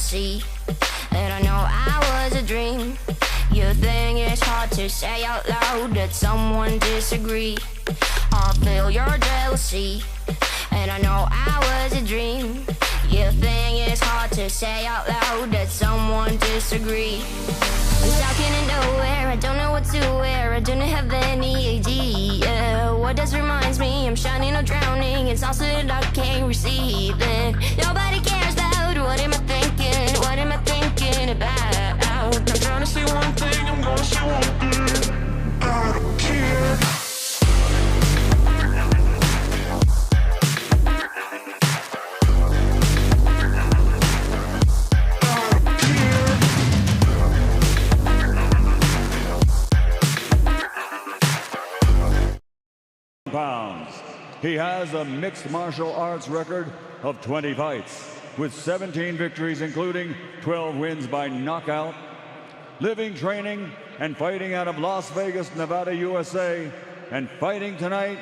jealousy, and I know I was a dream. You think it's hard to say out loud that someone disagree. I feel your jealousy, and I know I was a dream. You think it's hard to say out loud that someone disagree. I'm stuck in nowhere, I don't know what to wear, I don't have any idea what this reminds me. I'm shining or drowning, it's also that I can't receive it. Nobody cares about what am I thinking, what am I thinking about. I'm trying to say one thing, I'm gonna say one thing. I don't care. Pounds. He has a mixed martial arts record of 20 fights, with 17 victories, including 12 wins by knockout. Living, training, and fighting out of Las Vegas, Nevada, USA, and fighting tonight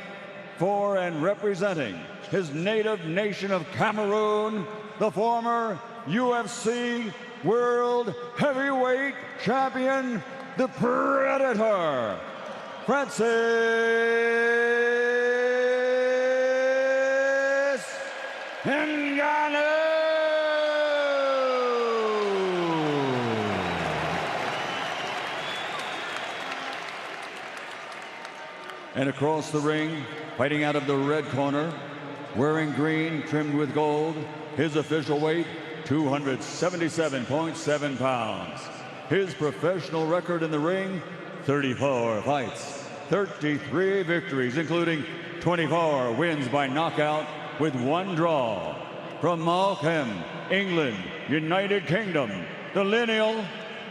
for and representing his native nation of Cameroon, the former UFC World Heavyweight Champion, the Predator, Francis Ngannou. And across the ring, fighting out of the red corner, wearing green trimmed with gold, his official weight, 277.7 pounds. His professional record in the ring, 34 fights, 33 victories, including 24 wins by knockout with 1 draw. From Malcolm, England, United Kingdom, the lineal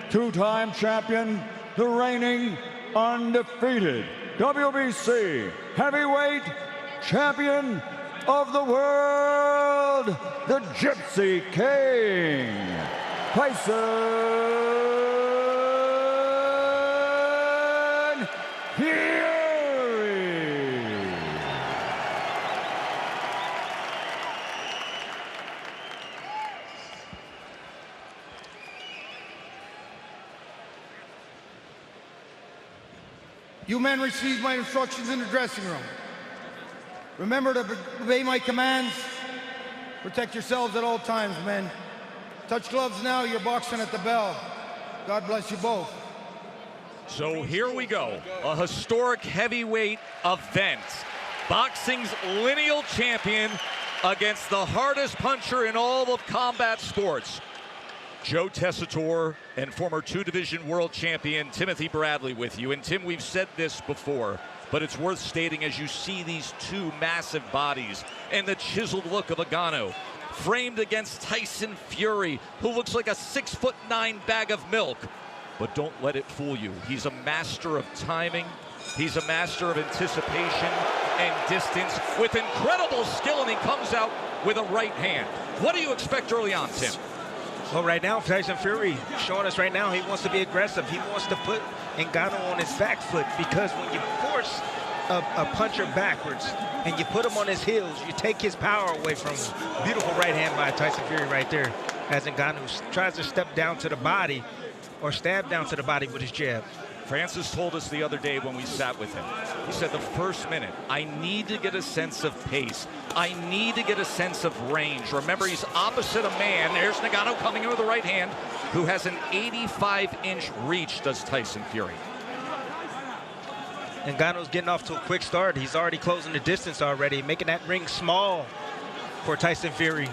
2-time champion, the reigning undefeated WBC heavyweight champion of the world, the Gypsy King, Tayson Fury. You men received my instructions in the dressing room. Remember to obey my commands. Protect yourselves at all times, men. Touch gloves now, you're boxing at the bell. God bless you both. So here we go, a historic heavyweight event. Boxing's lineal champion against the hardest puncher in all of combat sports. Joe Tessitore and former 2-division world champion Timothy Bradley with you. And Tim, we've said this before, but it's worth stating as you see these two massive bodies and the chiseled look of Ngannou framed against Tayson Fury, who looks like a 6'9" bag of milk. But don't let it fool you. He's a master of timing. He's a master of anticipation and distance with incredible skill, and he comes out with a right hand. What do you expect early on, Tim? Well, right now, Tyson Fury showing us right now he wants to be aggressive. He wants to put Ngannou on his back foot, because when you force a puncher backwards and you put him on his heels, you take his power away from him. Beautiful right hand by Tyson Fury right there, as Ngannou tries to step down to the body or stab down to the body with his jab. Francis told us the other day when we sat with him, he said the first minute, I need to get a sense of pace. I need to get a sense of range. Remember, he's opposite a man. There's Ngannou coming in with the right hand, who has an 85-inch reach, does Tyson Fury. Ngannou's getting off to a quick start. He's already closing the distance already, making that ring small for Tyson Fury.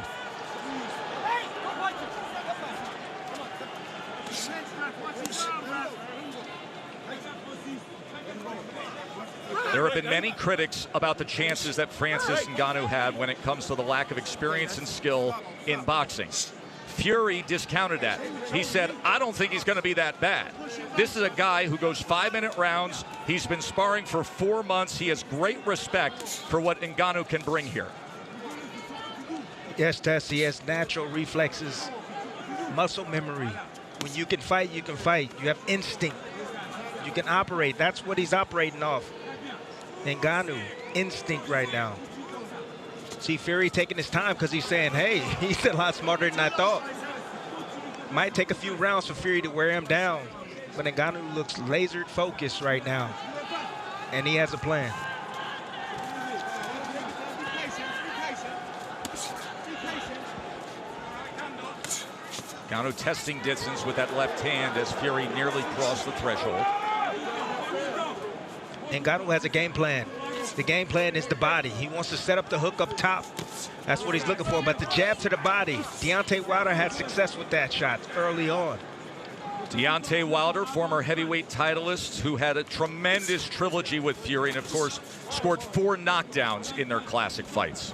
There have been many critics about the chances that Francis Ngannou had when it comes to the lack of experience and skill in boxing. Fury discounted that. He said, I don't think he's going to be that bad. This is a guy who goes 5-minute rounds. He's been sparring for 4 months. He has great respect for what Ngannou can bring here. Yes, Tess, he has natural reflexes, muscle memory. When you can fight, you can fight. You have instinct. You can operate. That's what he's operating off. Ngannou, instinct right now. See Fury taking his time because he's saying, hey, he's a lot smarter than I thought. Might take a few rounds for Fury to wear him down, but Ngannou looks laser focused right now, and he has a plan. Ngannou testing distance with that left hand as Fury nearly crossed the threshold. Ngannou has a game plan. The game plan is the body. He wants to set up the hook up top. That's what he's looking for, but the jab to the body. Deontay Wilder had success with that shot early on. Deontay Wilder, former heavyweight titleist, who had a tremendous trilogy with Fury and, of course, scored 4 knockdowns in their classic fights.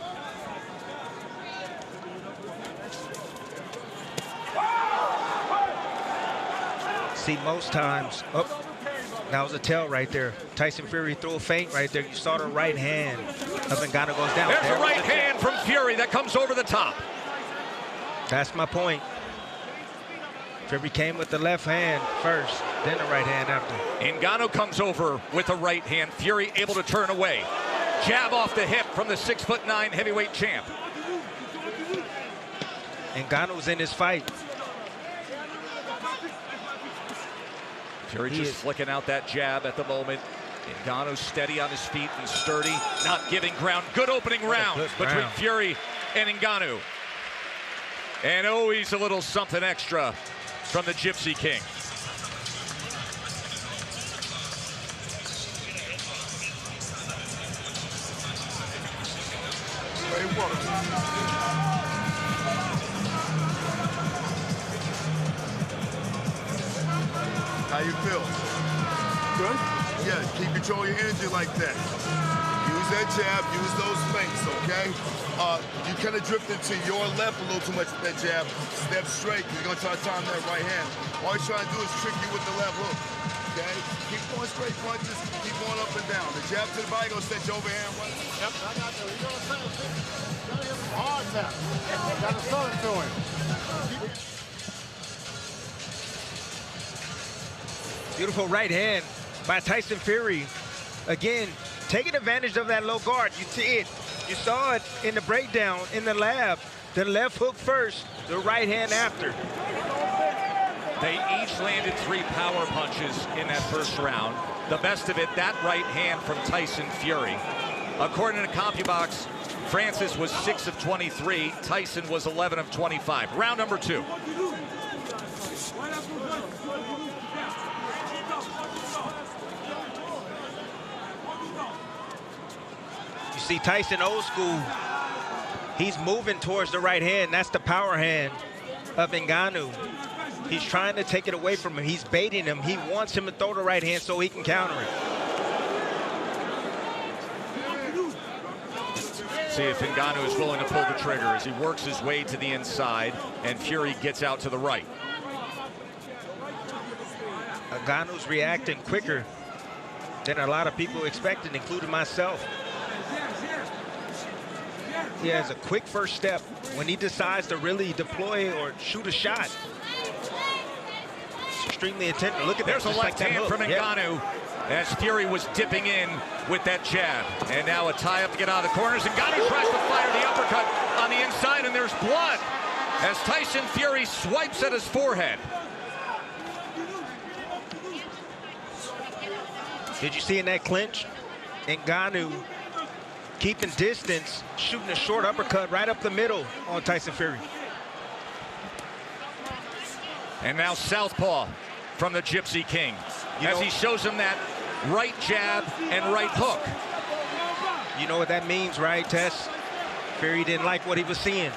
See, most times, that was a tell right there. Tyson Fury threw a feint right there. You saw the right hand of Ngannou goes down. There's a right hand from Fury that comes over the top. That's my point. Fury came with the left hand first, then the right hand after. Ngannou comes over with a right hand. Fury able to turn away. Jab off the hip from the 6'9" heavyweight champ. Ngannou's in this fight. Fury just flicking out that jab at the moment. Ngannou steady on his feet and sturdy, not giving ground. Good opening round between Fury and Ngannou. And always a little something extra from the Gypsy King. Great work. How you feel? Good? Yeah, keep control of your energy like that. Use that jab, use those feints, okay? You kind of drifted to your left a little too much with that jab. Step straight, you're gonna try to time that right hand. All you're trying to do is trick you with the left hook, okay? Keep going straight punches, keep going up and down. The jab to the body gonna set your overhand right. Yep, I got you. You know what I'm saying? Gotta hit him hard tap. Gotta throw it to him. Beautiful right hand by Tyson Fury. Again, taking advantage of that low guard. You see it. You saw it in the breakdown in the lab. The left hook first, the right hand after. They each landed 3 power punches in that first round. The best of it, that right hand from Tyson Fury. According to CompuBox, Francis was 6 of 23. Tyson was 11 of 25. Round number 2. See Tyson old school, he's moving towards the right hand. That's the power hand of Ngannou. He's trying to take it away from him. He's baiting him. He wants him to throw the right hand so he can counter it. See if Ngannou is willing to pull the trigger as he works his way to the inside and Fury gets out to the right. Ngannou's reacting quicker than a lot of people expected, including myself. He has a quick first step when he decides to really deploy or shoot a shot. It's extremely intense. Look at that. There's a left hand from Ngannou as Fury was dipping in with that jab. And now a tie-up to get out of the corners. Ngannou tries to fire the uppercut on the inside, and there's blood as Tyson Fury swipes at his forehead. Did you see in that clinch? Ngannou keeping distance, shooting a short uppercut right up the middle on Tyson Fury. And now southpaw from the Gypsy King as he shows him that right jab and right hook. You know what that means, right, Tess? Fury didn't like what he was seeing.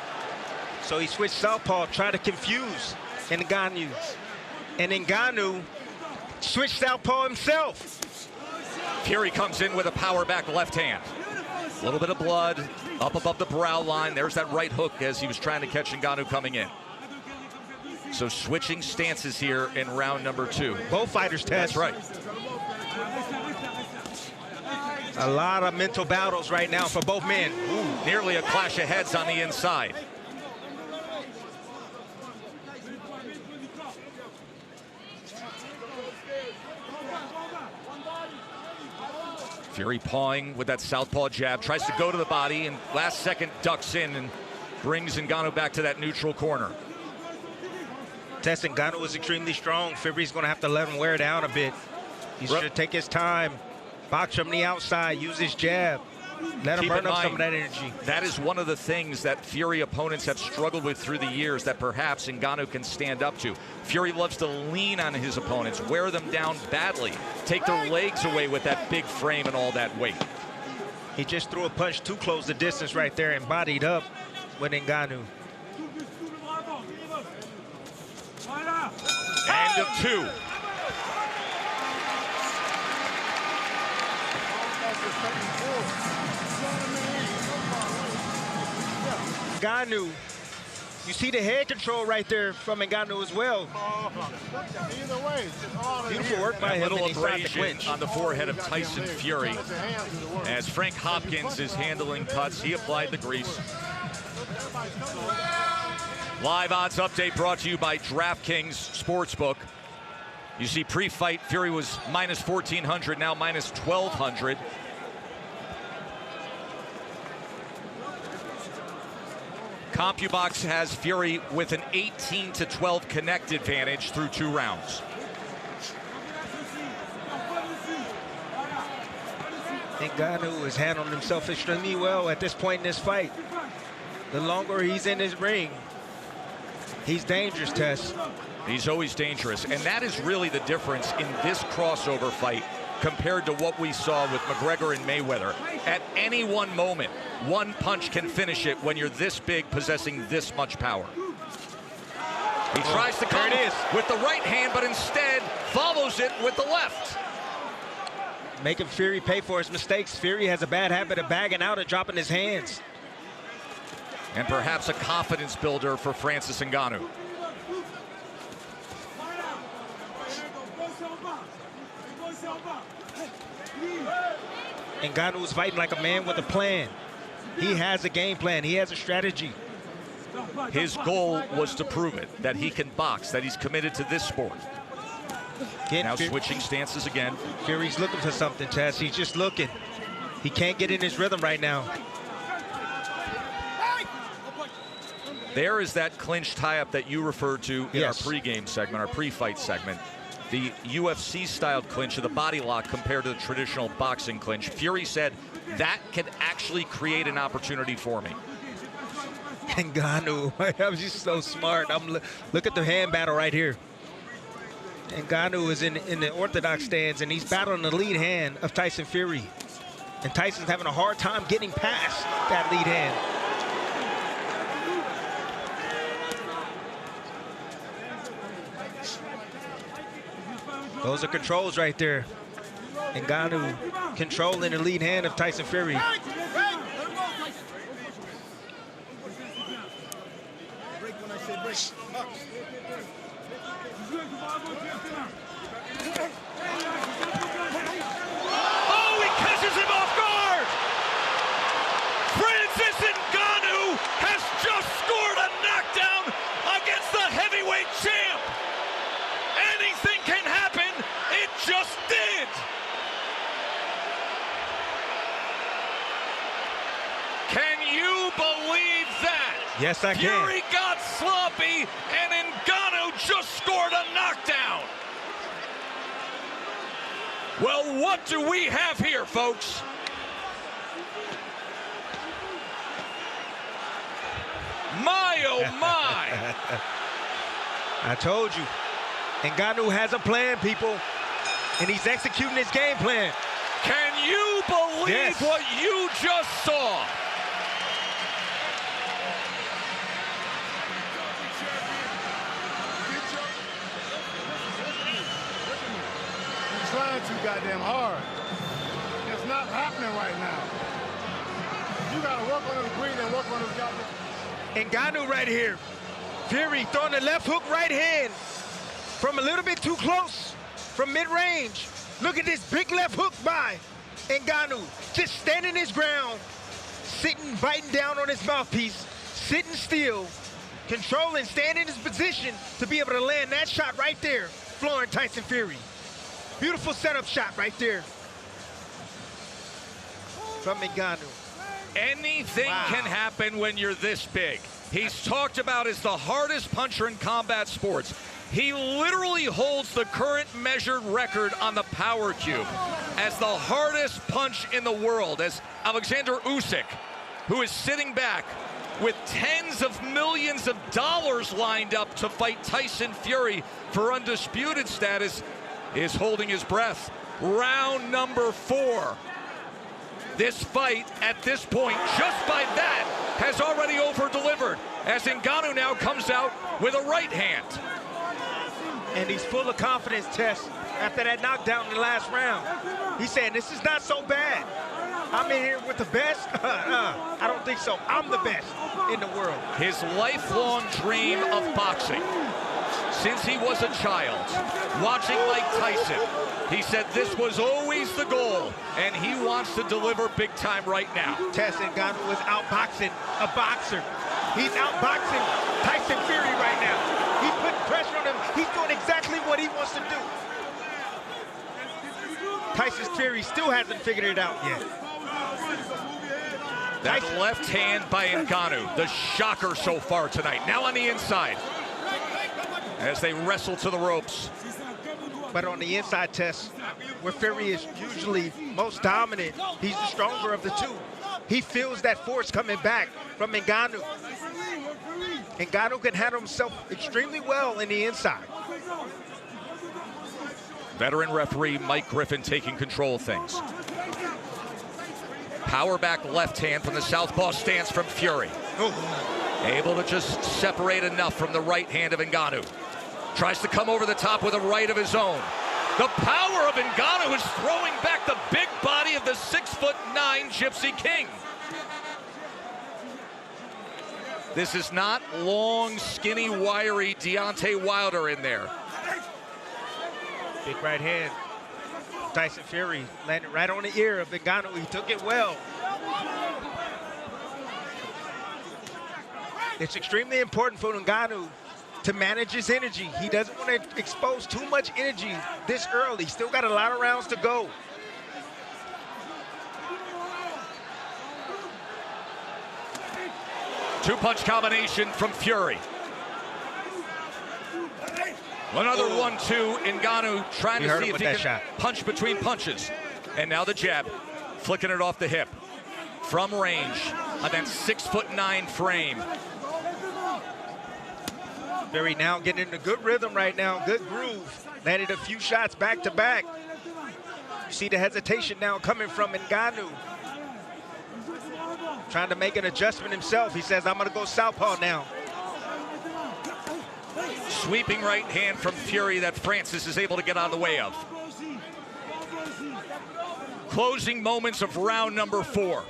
So he switched southpaw, tried to confuse Ngannou. And Ngannou switched southpaw himself. Fury comes in with a power back left hand. A little bit of blood up above the brow line. There's that right hook as he was trying to catch Ngannou coming in. So switching stances here in round number 2. Both fighters test. That's right. A lot of mental battles right now for both men. Ooh, nearly a clash of heads on the inside. Fury pawing with that southpaw jab, tries to go to the body, and last second ducks in and brings Ngannou back to that neutral corner. Tayson Ngannou was extremely strong. Fury's going to have to let him wear down a bit. He should take his time, box from the outside, use his jab. Let him burn up some of that energy. That is one of the things that Fury opponents have struggled with through the years that perhaps Ngannou can stand up to. Fury loves to lean on his opponents, wear them down badly, take their legs away with that big frame and all that weight. He just threw a punch too close the distance right there and bodied up with Ngannou. End of 2. Ngannou, you see the head control right there from Ngannou as well. Either way, it's just all Beautiful work by him. Little abrasion on the forehead of Tayson Fury. As Frank Hopkins is handling cuts, he applied the grease. Live odds update brought to you by DraftKings Sportsbook. You see pre-fight, Fury was minus 1,400, now minus 1,200. CompuBox has Fury with an 18-12 connect advantage through 2 rounds. Ngannou is handling himself extremely well at this point in this fight. The longer he's in his ring, he's dangerous, Tess. He's always dangerous, and that is really the difference in this crossover fight compared to what we saw with McGregor and Mayweather. At any one moment, one punch can finish it when you're this big, possessing this much power. He tries to come with the right hand, but instead follows it with the left. Making Fury pay for his mistakes. Fury has a bad habit of bagging out and dropping his hands. And perhaps a confidence builder for Francis Ngannou. Ngannou is fighting like a man with a plan. He has a game plan. He has a strategy. His goal was to prove it, that he can box, that he's committed to this sport. Now switching stances again. Fury's looking for something, Tess. He's just looking. He can't get in his rhythm right now. There is that clinch tie-up that you referred to in our pregame segment, our pre-fight segment. The UFC-styled clinch of the body lock compared to the traditional boxing clinch. Fury said that could actually create an opportunity for me. Ngannou, I'm just so smart. Look at the hand battle right here. Ngannou is in the orthodox stance, and he's battling the lead hand of Tayson Fury. And Tyson's having a hard time getting past that lead hand. Those are controls right there. Ngannou controlling the lead hand of Tayson Fury. Oh, he catches him off guard! Francis Ngannou has just scored a knockdown against the heavyweight champ. Anything can happen. It just did. Can you believe that? Yes, I can. Fury got sloppy, and Ngannou just scored a knockdown. Well, what do we have here, folks? My, oh my. I told you. Ngannou has a plan, people, and he's executing his game plan. Can you believe what you just saw? He's trying too goddamn hard. It's not happening right now. You gotta work on his breathing and work on his goddamn. Ngannou right here. Fury throwing the left hook right hand from a little bit too close, from mid-range. Look at this big left hook by Ngannou. Just standing his ground, sitting, biting down on his mouthpiece, sitting still, controlling, staying in his position to be able to land that shot right there, flooring Tayson Fury. Beautiful setup shot right there from Ngannou. Anything can happen when you're this big. He's talked about as the hardest puncher in combat sports. He literally holds the current measured record on the power cube as the hardest punch in the world, as Alexander Usyk, who is sitting back with tens of millions of dollars lined up to fight Tayson Fury for undisputed status, is holding his breath. Round number 4. This fight, at this point, just by that, has already over-delivered, as Ngannou now comes out with a right hand. And he's full of confidence, Tess, after that knockdown in the last round. He's saying, this is not so bad. I'm in here with the best? I don't think so. I'm the best in the world. His lifelong dream of boxing, since he was a child, watching Mike Tyson, he said this was always the goal, and he wants to deliver big time right now. Tayson Ngannou was outboxing a boxer. He's outboxing Tyson Fury right now. He's putting pressure on him. He's doing exactly what he wants to do. Tyson Fury still hasn't figured it out yet. That left hand by Ngannou, the shocker so far tonight. Now on the inside, as they wrestle to the ropes. But on the inside, Tess, where Fury is usually most dominant, he's the stronger of the two. He feels that force coming back from Ngannou. Ngannou can handle himself extremely well in the inside. Veteran referee Mike Griffin taking control of things. Power back left hand from the southpaw stance from Fury. Able to just separate enough from the right hand of Ngannou. Tries to come over the top with a right of his own. The power of Ngannou is throwing back the big body of the 6'9" Gypsy King. This is not long, skinny, wiry Deontay Wilder in there. Big right hand. Tyson Fury landed right on the ear of Ngannou. He took it well. It's extremely important for Ngannou to manage his energy. He doesn't want to expose too much energy this early. Still got a lot of rounds to go. Two-punch combination from Fury. Another 1-2. Ngannou trying to see if he can punch between punches. And now the jab, flicking it off the hip. From range on that 6'9" frame. Fury now getting in a good rhythm right now, good groove. Landed a few shots back to back. You see the hesitation now coming from Ngannou. Trying to make an adjustment himself. He says, I'm gonna go southpaw now. Sweeping right hand from Fury that Francis is able to get out of the way of. Closing moments of round number 4.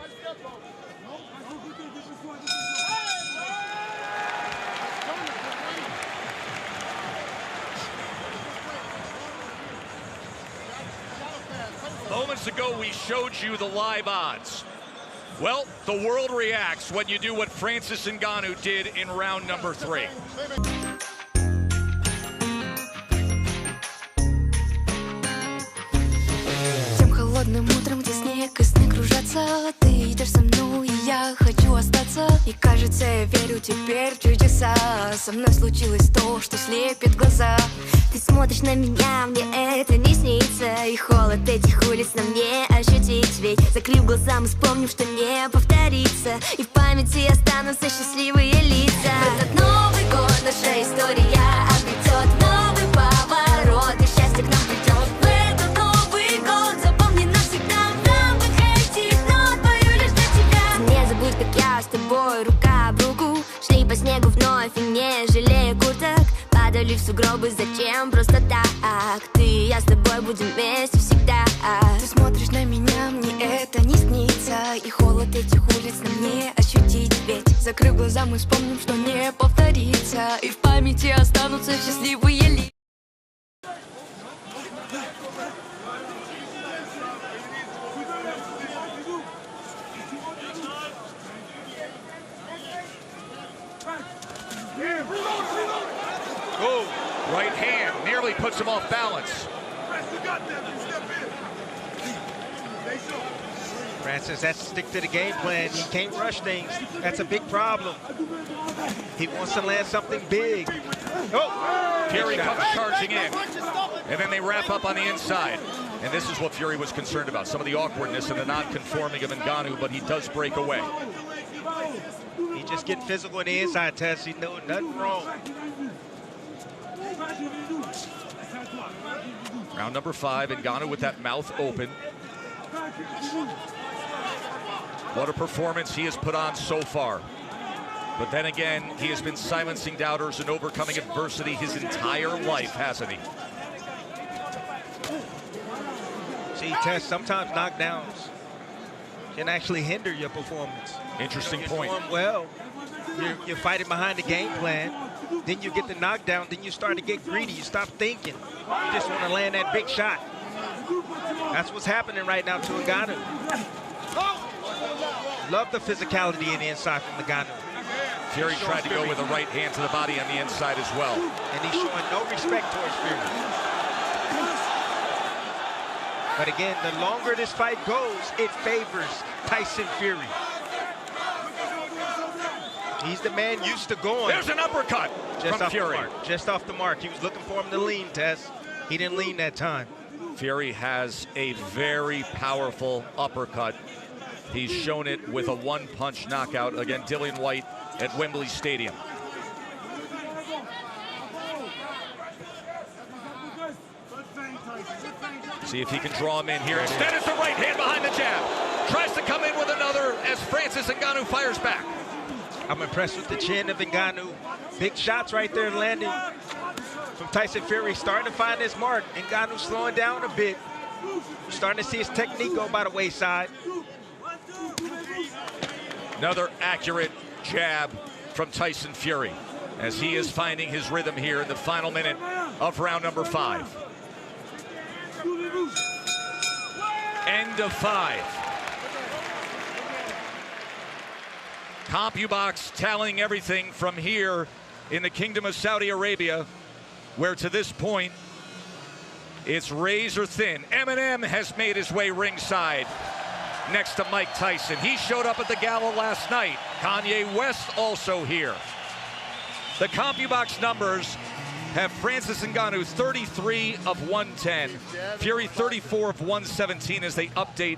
Moments ago, we showed you the live odds. Well, the world reacts when you do what Francis Ngannou did in round number 3. Холодным утром, где снег и сны кружатся, ты идешь со мной, и я хочу остаться. И кажется, я верю теперь в чудеса. Со мной случилось то, что слепит глаза. Ты смотришь на меня, мне это не снится. И холод этих улиц на мне ощутить. Ведь закрыв глаза, мы вспомним, что не повторится. И в памяти останутся счастливые лица. В этот Новый год наша история обретет новый поворот. И счастье к нам придет. В этот Новый год запомни навсегда. В рамках этих нот пою лишь для тебя. Не забудь, как я с тобой рука об руку шли по снегу вновь и не жалея курток. Падали в сугробы, зачем просто так? Ты и я с тобой будем вместе всегда. Ты смотришь на меня, мне это не снится. И холод этих улиц на мне ощутить. Ведь закрыв глаза, мы вспомним, что не повторится. И в памяти останутся счастливые лица. Oh, right hand nearly puts him off balance. Francis has to stick to the game plan. He can't rush things. That's a big problem. He wants to land something big. Oh, Fury comes charging in, and then they wrap up on the inside. And this is what Fury was concerned about, some of the awkwardness and the non-conforming of Ngannou, but he does break away. He just get physical in the inside, Tess. He knew nothing wrong. Round number 5, Ngannou with that mouth open. What a performance he has put on so far. But then again, he has been silencing doubters and overcoming adversity his entire life, hasn't he? See, Tess, sometimes knockdowns can actually hinder your performance. Interesting You're point. doing well, you're fighting behind the game plan, then you get the knockdown, then you start to get greedy. You stop thinking. You just want to land that big shot. That's what's happening right now to Ngannou. Love the physicality in the inside from Ngannou. Fury tried to go with a right hand to the body on the inside as well. And he's showing no respect towards Fury. But again, the longer this fight goes, it favors Tayson Fury. He's the man used to going. There's an uppercut from Fury. Just off the mark. He was looking for him to lean, Tess. He didn't lean that time. Fury has a very powerful uppercut. He's shown it with a one-punch knockout against Dillian White at Wembley Stadium. See if he can draw him in here. Instead, it's the right hand behind the jab. Tries to come in with another as Francis Ngannou fires back. I'm impressed with the chin of Ngannou. Big shots right there landing from Tayson Fury. Starting to find his mark. Ngannou slowing down a bit. Starting to see his technique go by the wayside. Another accurate jab from Tayson Fury as he is finding his rhythm here in the final minute of round number 5. End of 5. CompuBox tallying everything from here in the Kingdom of Saudi Arabia, where to this point it's razor thin. Eminem has made his way ringside next to Mike Tyson. He showed up at the gala last night. Kanye West also here. The CompuBox numbers have Francis Ngannou 33 of 110, Fury 34 of 117 as they update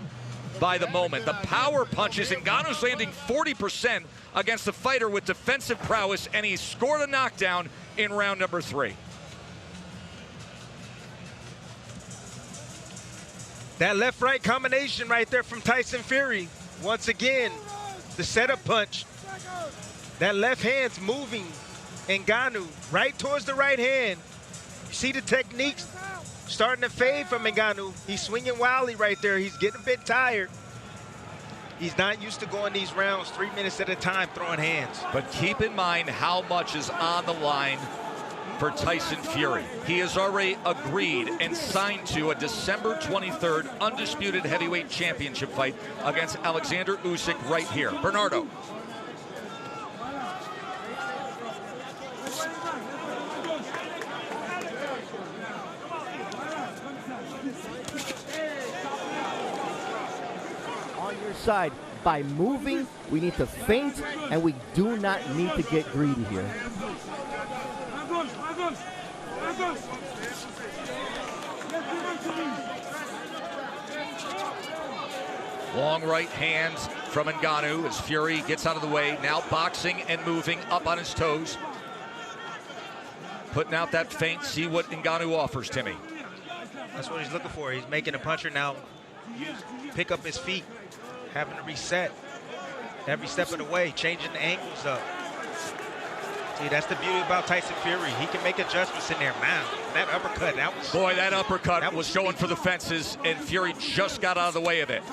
by the moment. The power punches, Ngannou's landing 40% against the fighter with defensive prowess, and he scored a knockdown in round number 3. That left-right combination right there from Tayson Fury. Once again, the setup punch. That left hand's moving Ngannou right towards the right hand. You see the techniques starting to fade from Ngannou. He's swinging wildly right there. He's getting a bit tired. He's not used to going these rounds 3 minutes at a time throwing hands. But keep in mind how much is on the line for Tayson Fury. He has already agreed and signed to a December 23rd undisputed heavyweight championship fight against Alexander Usyk right here. Bernardo. On your side, by moving, we need to feint, and we do not need to get greedy here. Long right hand from Ngannou as Fury gets out of the way. Now boxing and moving up on his toes. Putting out that feint, see what Ngannou offers, Timmy. That's what he's looking for. He's making a puncher now pick up his feet, having to reset every step of the way, changing the angles up. See, that's the beauty about Tayson Fury. He can make adjustments in there. Man, that uppercut, that was... Boy, that uppercut was going for the fences, and Fury just got out of the way of it.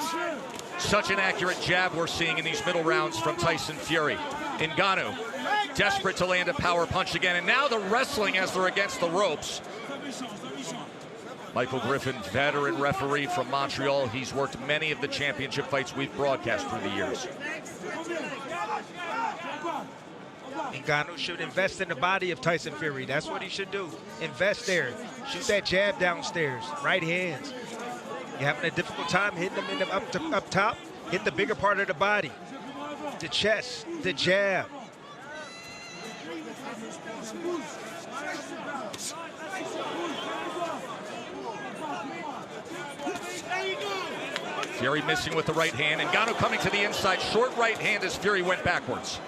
Such an accurate jab we're seeing in these middle rounds from Tayson Fury. Ngannou, desperate to land a power punch again, and now the wrestling as they're against the ropes. Michael Griffin, veteran referee from Montreal. He's worked many of the championship fights we've broadcast through the years. Ngannou should invest in the body of Tayson Fury. That's what he should do. Invest there. Shoot that jab downstairs. Right hands. You're having a difficult time hitting them in the up top. Hit the bigger part of the body. The chest, the jab. Fury missing with the right hand. Ngannou coming to the inside. Short right hand as Fury went backwards.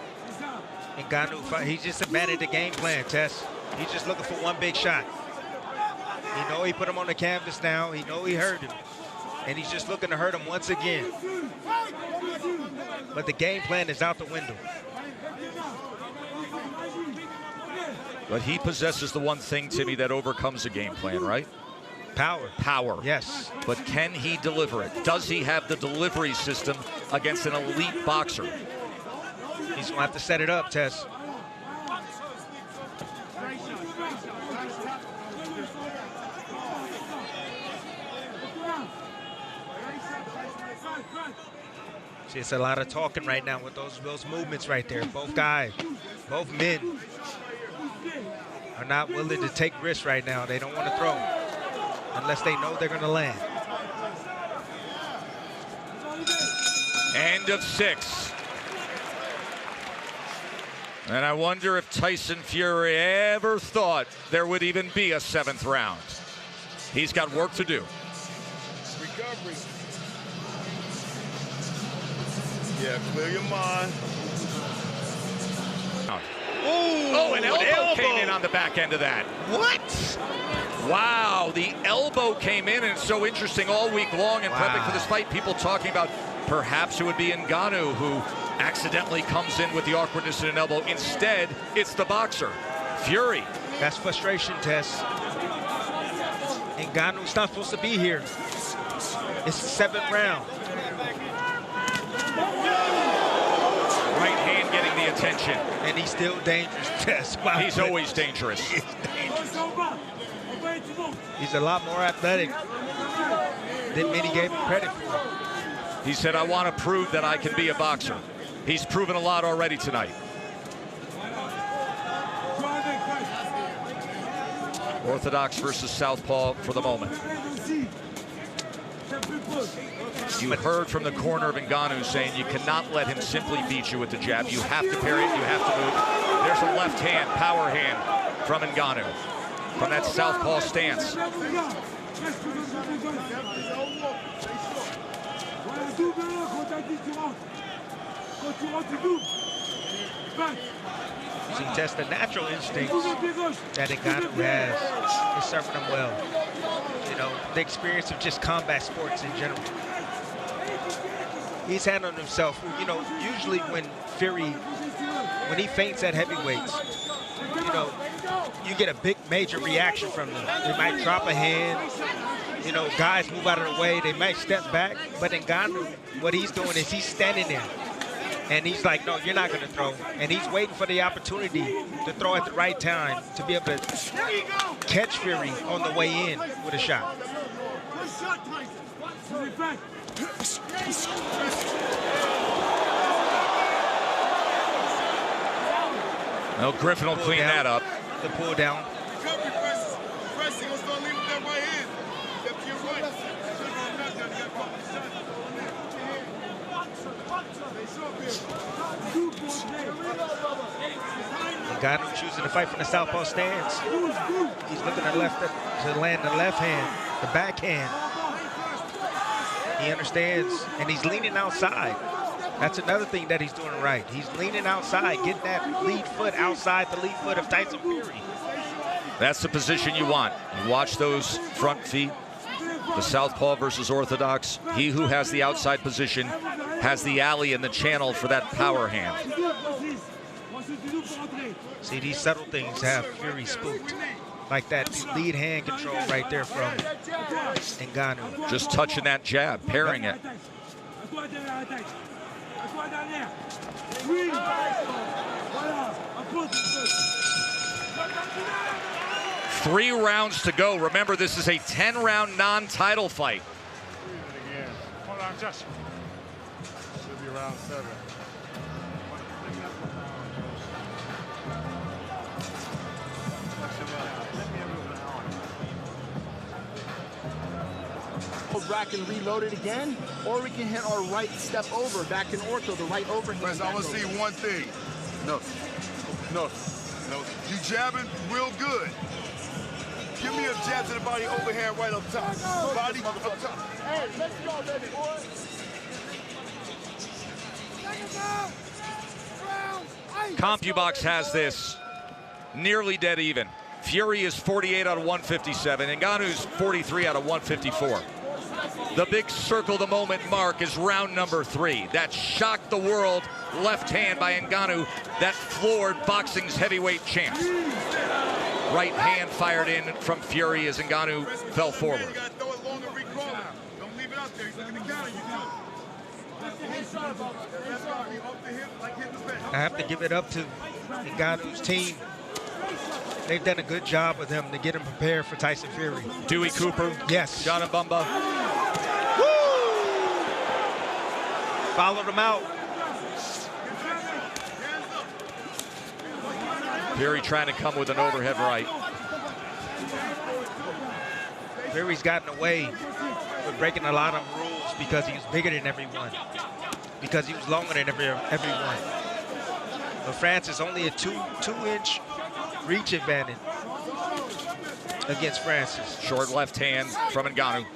Ngannou, he just abandoned the game plan, Tess. He's just looking for one big shot. He know he put him on the canvas now. He know he hurt him. And he's just looking to hurt him once again. But the game plan is out the window. But he possesses the one thing, Timmy, that overcomes a game plan, right? Power. Power. Yes. But can he deliver it? Does he have the delivery system against an elite boxer? He's going to have to set it up, Tess. See, it's a lot of talking right now with those movements right there. Both guys, both men are not willing to take risks right now. They don't want to throw unless they know they're going to land. End of 6. And I wonder if Tayson Fury ever thought there would even be a 7th round. He's got work to do. Recovery. Yeah, clear your mind. Oh, an elbow came in on the back end of that. What? Wow, the elbow came in, and it's so interesting all week long in prepping for this fight. People talking about perhaps it would be Ngannou who accidentally comes in with the awkwardness in an elbow. Instead, it's the boxer, Fury. That's frustration, Tess. Ngannou's not supposed to be here. It's the 7th round. Right hand getting the attention. And he's still dangerous, Tess. Wow. He's always dangerous. He's dangerous. He's a lot more athletic than many gave him credit for. He said, I want to prove that I can be a boxer. He's proven a lot already tonight. Orthodox versus southpaw for the moment. You heard from the corner of Ngannou saying you cannot let him simply beat you with the jab. You have to parry it, you have to move. There's a left hand, power hand from Ngannou, from that southpaw stance. See, Tess, the natural instincts that Ngannou has is serving him well. You know, the experience of just combat sports in general. He's handling himself. You know, usually when Fury, when he feints at heavyweights, you know, you get a big major reaction from them. They might drop a hand. You know, guys move out of the way. They might step back. But Ngannou, what he's doing is he's standing there. And he's like, no, you're not going to throw. And he's waiting for the opportunity to throw at the right time to be able to catch Fury on the way in with a shot. No, Griffin will clean that up. The pull down. Ngannou choosing to fight from the southpaw stance. He's looking at left to land the left hand, the backhand. He understands, and he's leaning outside. That's another thing that he's doing right. He's leaning outside, getting that lead foot outside the lead foot of Tayson Fury. That's the position you want. You watch those front feet. The southpaw versus orthodox. He who has the outside position has the alley and the channel for that power hand. See, these subtle things have Fury spooked. Like that lead hand control right there from Ngannou. Just touching that jab, parrying it. 3 rounds to go. Remember, this is a 10-round non-title fight. Hold on, Josh. Should be round 7. Rack and reload it again, or we can hit our right step over, back in ortho, the right overhand. I want to see one thing. No. You jabbing real good. Give me a jab to the body overhand right up top. Body up top. Hey, let's go, baby boy. CompuBox has this nearly dead even. Fury is 48 out of 157. Ngannou's 43 out of 154. The big circle the moment mark is round number 3. That shocked the world left hand by Ngannou that floored boxing's heavyweight champ. Right hand fired in from Fury as Ngannou fell forward. I have to give it up to Ngannou's team. They've done a good job with him to get him prepared for Tayson Fury. Dewey Cooper. Yes. John Mbumba. Woo! Followed him out. Fury trying to come with an overhead right. Fury's gotten away with breaking a lot of rules because he was bigger than everyone. Because he was longer than everyone. But Francis only a two-inch reach advantage against Francis. Short left hand from Ngannou.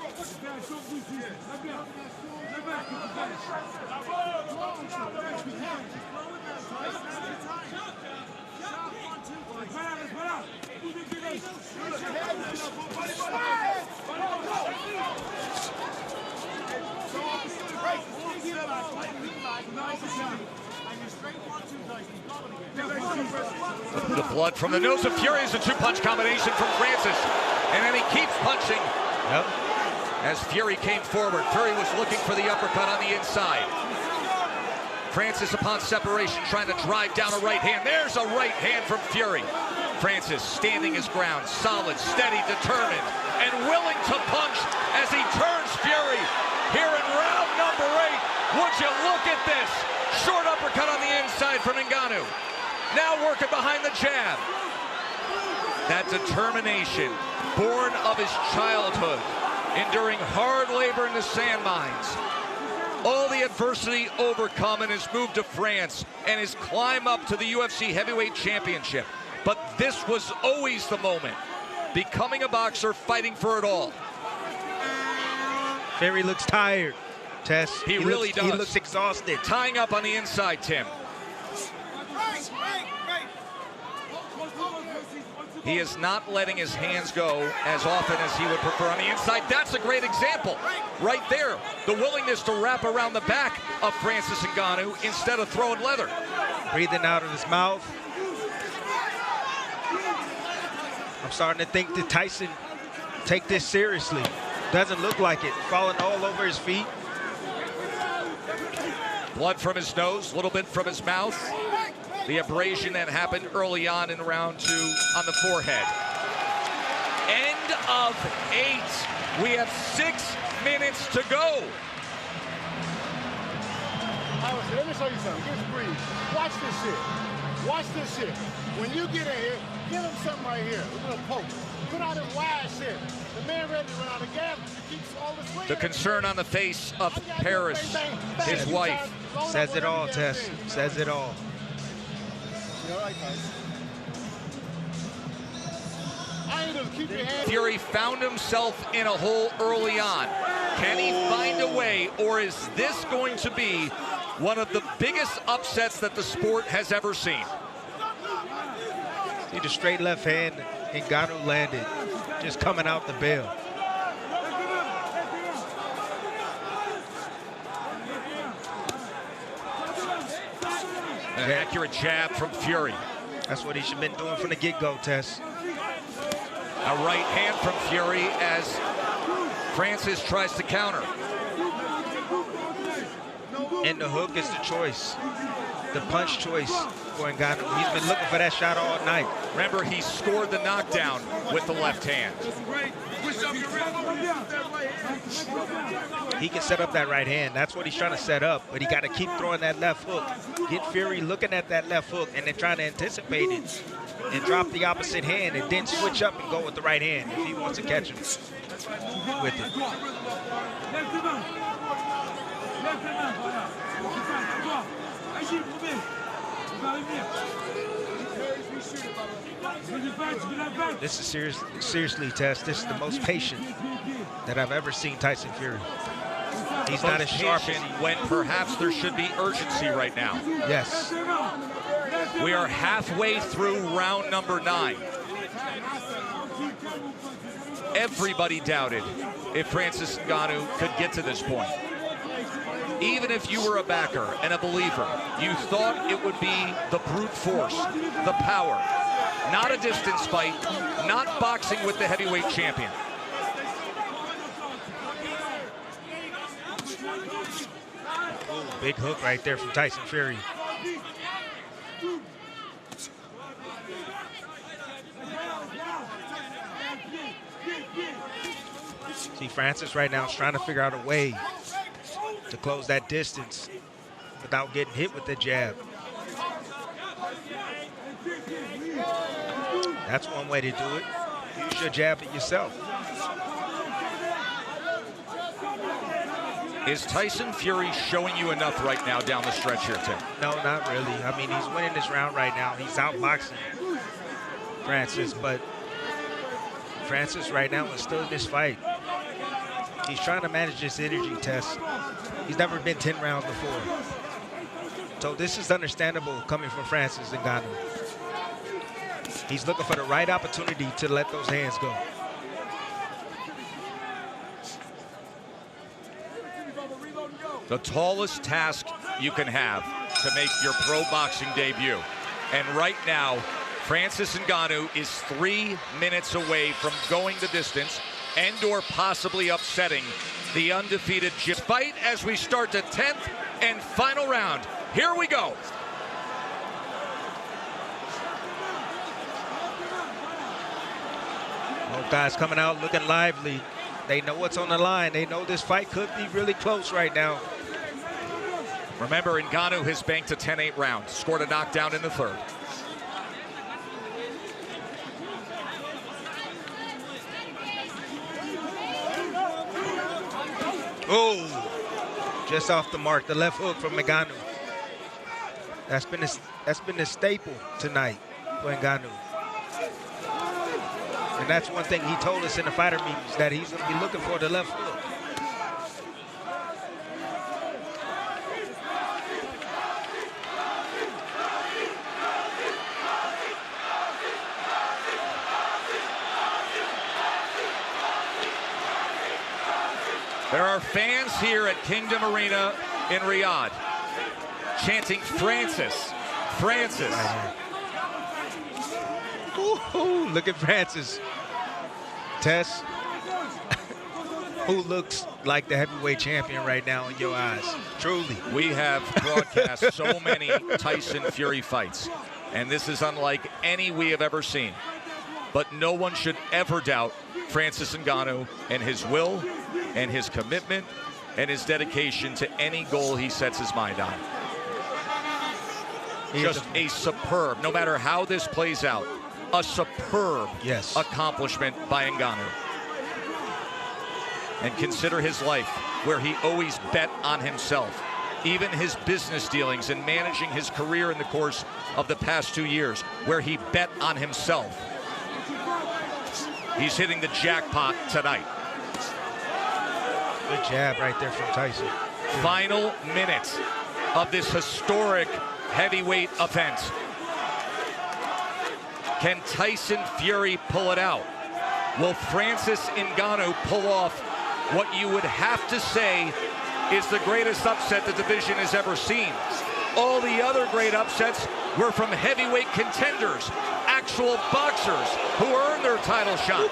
The blood from the nose of Fury is a two-punch combination from Francis. And then he keeps punching. Yep. As Fury came forward, Fury was looking for the uppercut on the inside. Francis, upon separation, trying to drive down a right hand. There's a right hand from Fury. Francis standing his ground, solid, steady, determined, and willing to punch as he turns Fury here in round number 8. Would you look at this? Short uppercut on the inside from Ngannou. Now working behind the jab. That determination, born of his childhood, enduring hard labor in the sand mines. All the adversity overcome in his move to France and his climb up to the UFC Heavyweight Championship. But this was always the moment. Becoming a boxer, fighting for it all. Fury looks tired, Tess. He really does. He looks exhausted. Tying up on the inside, Tim. He is not letting his hands go as often as he would prefer on the inside. That's a great example right there. The willingness to wrap around the back of Francis Ngannou instead of throwing leather. Breathing out of his mouth. I'm starting to think that Tayson take this seriously. Doesn't look like it. Falling all over his feet. Blood from his nose, a little bit from his mouth. The abrasion that happened early on in round 2 on the forehead. End of 8. We have 6 minutes to go. Let me show you something. Just breathe. Watch this shit. Watch this shit. When you get in here, give him something right here. A little poke. Put out his wide shit. The man ready to run out of gas. He keeps all the swing. The concern on the face of Paris, his wife. Says it all, Tess. Says it all. Fury found himself in a hole early on. Can he find a way, or is this going to be one of the biggest upsets that the sport has ever seen? See the straight left hand Ngannou landed, just coming out the bail. An accurate jab from Fury. That's what he should have been doing from the get-go, Tess. A right hand from Fury as Francis tries to counter. And the hook is the choice. The punch choice for Ngannou. He's been looking for that shot all night. Remember, he scored the knockdown with the left hand. He can set up that right hand. That's what he's trying to set up. But he got to keep throwing that left hook. Get Fury looking at that left hook and then trying to anticipate it and drop the opposite hand and then switch up and go with the right hand if he wants to catch him with it. This is seriously, Tess. This is the most patient that I've ever seen Tayson Fury. He's not as sharp as when perhaps there should be urgency right now. Yes. We are halfway through round number 9. Everybody doubted if Francis Ngannou could get to this point. Even if you were a backer and a believer, you thought it would be the brute force, the power, not a distance fight, not boxing with the heavyweight champion. Ooh, big hook right there from Tayson Fury. See, Francis right now is trying to figure out a way to close that distance without getting hit with the jab. That's one way to do it. Use your jab at yourself. Is Tayson Fury showing you enough right now down the stretch here, Tim? No, not really. I mean, he's winning this round right now. He's outboxing Francis, but Francis right now is still in this fight. He's trying to manage this energy test. He's never been 10 rounds before. So this is understandable coming from Francis Ngannou. He's looking for the right opportunity to let those hands go. The tallest task you can have to make your pro boxing debut. And right now, Francis Ngannou is 3 minutes away from going the distance and or possibly upsetting the undefeated Jim. Fight as we start the 10th and final round. Here we go. Both guys coming out looking lively. They know what's on the line. They know this fight could be really close right now. Remember, Ngannou has banked a 10-8 round, scored a knockdown in the 3rd. Oh, just off the mark, the left hook from Ngannou. That's been a staple tonight for Ngannou. And that's one thing he told us in the fighter meetings, that he's going to be looking for the left hook. There are fans here at Kingdom Arena in Riyadh chanting Francis, Francis. Ooh, look at Francis. Tess, who looks like the heavyweight champion right now in your eyes? Truly. We have broadcast so many Tyson Fury fights, and this is unlike any we have ever seen. But no one should ever doubt Francis Ngannou and his will and his commitment and his dedication to any goal he sets his mind on. Just a superb, no matter how this plays out, a superb accomplishment by Ngannou. And consider his life, where he always bet on himself. Even his business dealings and managing his career in the course of the past 2 years, where he bet on himself. He's hitting the jackpot tonight. Good jab right there from Tyson. Final minutes of this historic heavyweight event. Can Tyson Fury pull it out? Will Francis Ngannou pull off what you would have to say is the greatest upset the division has ever seen? All the other great upsets were from heavyweight contenders, actual boxers who earned their title shot.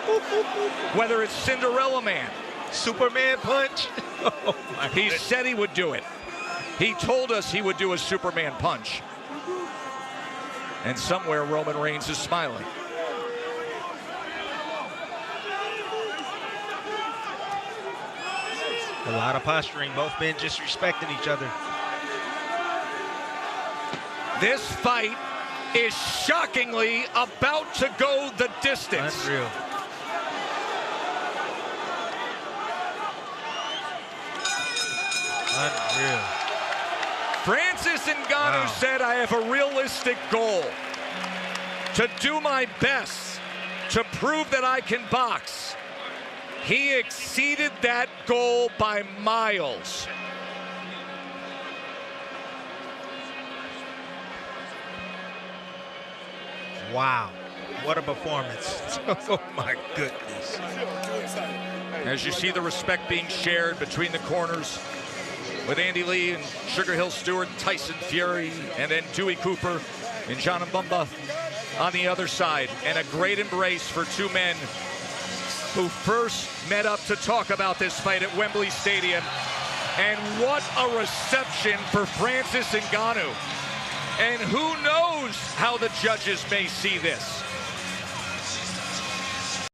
Whether it's Cinderella Man, Superman punch. Oh my he said he would do it. He told us he would do a Superman punch. And somewhere Roman Reigns is smiling. A lot of posturing, both men just respecting each other. This fight is shockingly about to go the distance. Unreal. Unreal. Francis Ngannou said, I have a realistic goal to do my best to prove that I can box. He exceeded that goal by miles. Wow, what a performance. Oh my goodness. As you see the respect being shared between the corners with Andy Lee and Sugar Hill Stewart, Tayson Fury, and then Dewey Cooper and John Mbumba on the other side. And a great embrace for two men who first met up to talk about this fight at Wembley Stadium. And what a reception for Francis Ngannou. And who knows how the judges may see this.